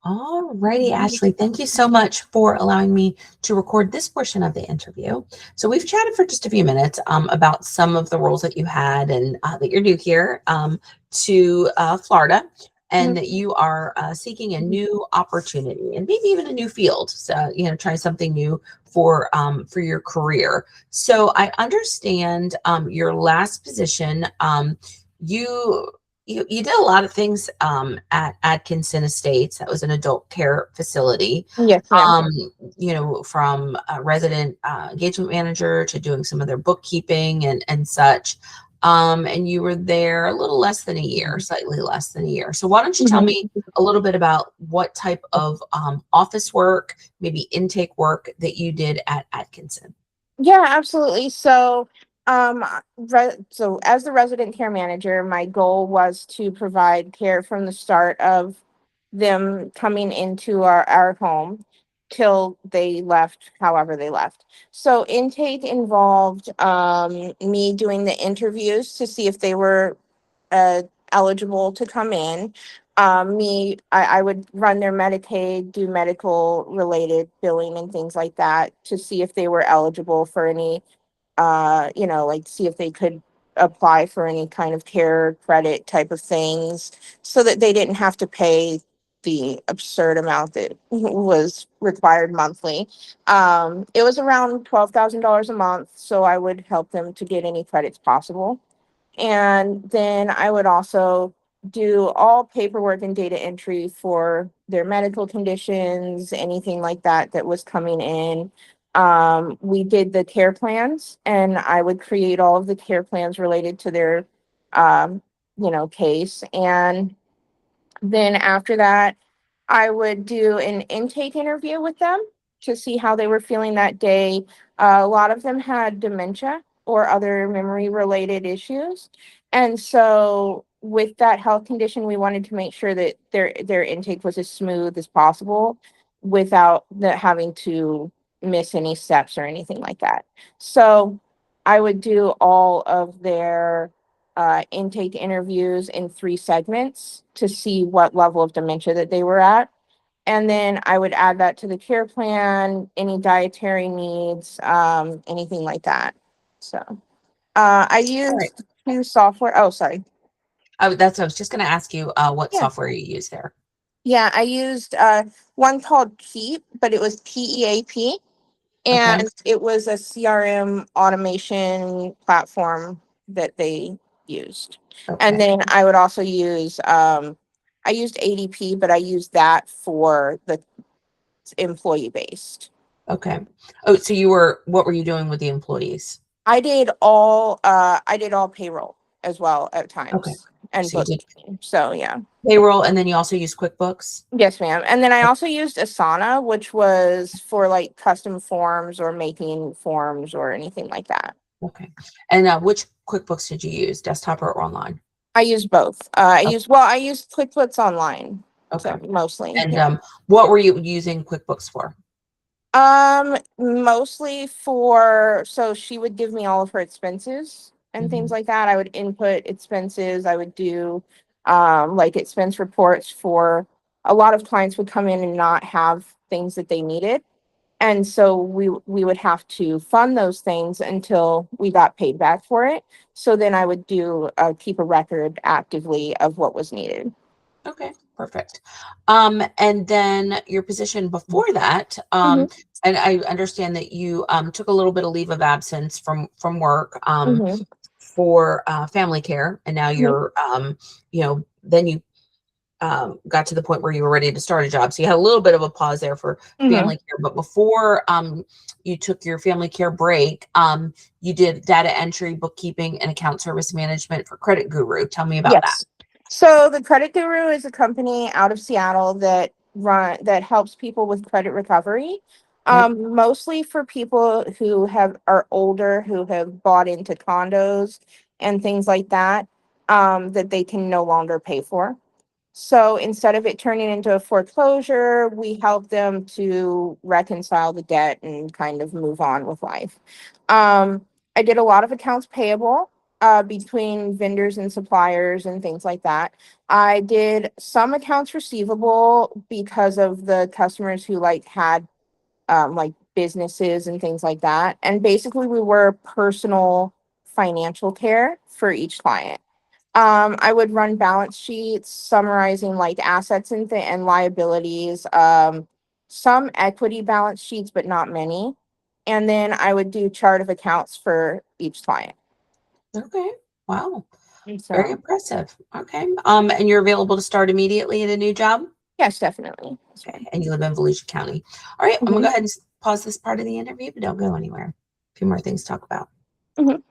All righty, Ashley, thank you so much for allowing me to record this portion of the interview. So we've chatted for just a few minutes about some of the roles that you had and that you're new here to Florida, and Mhm. that you are seeking a new opportunity and maybe even a new field. So, try something new for your career. So I understand your last position, you you did a lot of things at Atkinson Estates. That was an adult care facility. Yes, ma'am. Um, from a resident engagement manager to doing some of their bookkeeping and such. And you were there a little less than a year, slightly less than a year. So why don't you tell Mhm. me a little bit about what type of office work, maybe intake work that you did at Atkinson? Yeah, absolutely. So as the resident care manager, my goal was to provide care from the start of them coming into our home till they left, however they left. So intake involved me doing the interviews to see if they were uh, eligible to come in. I would run their Medicaid, do medical related billing and things like that to see if they were eligible for any, like see if they could apply for any kind of care credit type of things so that they didn't have to pay the absurd amount that was required monthly. It was around $12,000 a month, so I would help them to get any credits possible. And then I would also do all paperwork and data entry for their medical conditions, anything like that that was coming in. We did the care plans, and I would create all of the care plans related to their, um, case. And then after that, I would do an intake interview with them to see how they were feeling that day. A lot of them had dementia or other memory related issues. And so with that health condition, we wanted to make sure that their intake was as smooth as possible without having to miss any steps or anything like that. So I would do all of their intake interviews in 3 segments to see what level of dementia that they were at. And then I would add that to the care plan, any dietary needs, anything like that. So I All right. used two software. Oh, sorry. That's what I was just going to ask you what Yeah. software you use there. Yeah, I used one called Keep, but it was KEAP. Okay. And it was a CRM automation platform that they used. And Okay. then I would also use I used ADP, but I used that for the employee based. Okay. Oh, so what were you doing with the employees? I did all payroll as well at Okay. times and So you did bookkeeping. So yeah. payroll and then you also use QuickBooks? Yes, ma'am. And then I also used Asana, which was for like custom forms or making forms or anything like that. Okay. And which QuickBooks did you use, desktop or online? I use both. Oh, I use QuickBooks Online, okay. so mostly, And yeah. what were you using QuickBooks for? Mostly for so she would give me all of her expenses and things Mhm. like that. I would input expenses. I would do like expense reports for a lot of clients would come in and not have things that they needed. And so we would have to fund those things until we got paid back for it. So then I would do keep a record actively of what was needed. Okay, perfect. And then your position before that, Hmm. and I understand that you took a little bit of leave of absence from work Hmm. for family care, and now Hmm. you're then you got to the point where you were ready to start a job. So you had a little bit of a pause there for Hmm. family care, but before you took your family care break, you did data entry, bookkeeping, and account service management for Credit Guru. Tell me about that. Yes. So the Credit Guru is a company out of Seattle that helps people with credit recovery. Yep. Mostly for people who are older, who have bought into condos and things like that, that they can no longer pay for. So instead of it turning into a foreclosure, we help them to reconcile the debt and kind of move on with life. I did a lot of accounts payable. between vendors and suppliers and things like that. I did some accounts receivable because of the customers who had businesses and things like that. And basically we were personal financial care for each client. I would run balance sheets summarizing assets and liabilities, some equity balance sheets, but not many. And then I would do chart of accounts for each client. Okay. Wow. And Very so, impressive. Okay. And you're available to start immediately at a new job? yes, definitely. Okay. And you live in Volusia County. All right. I'm gonna Mhm. go ahead and pause this part of the interview, but don't go anywhere. A few more things to talk about. Mhm.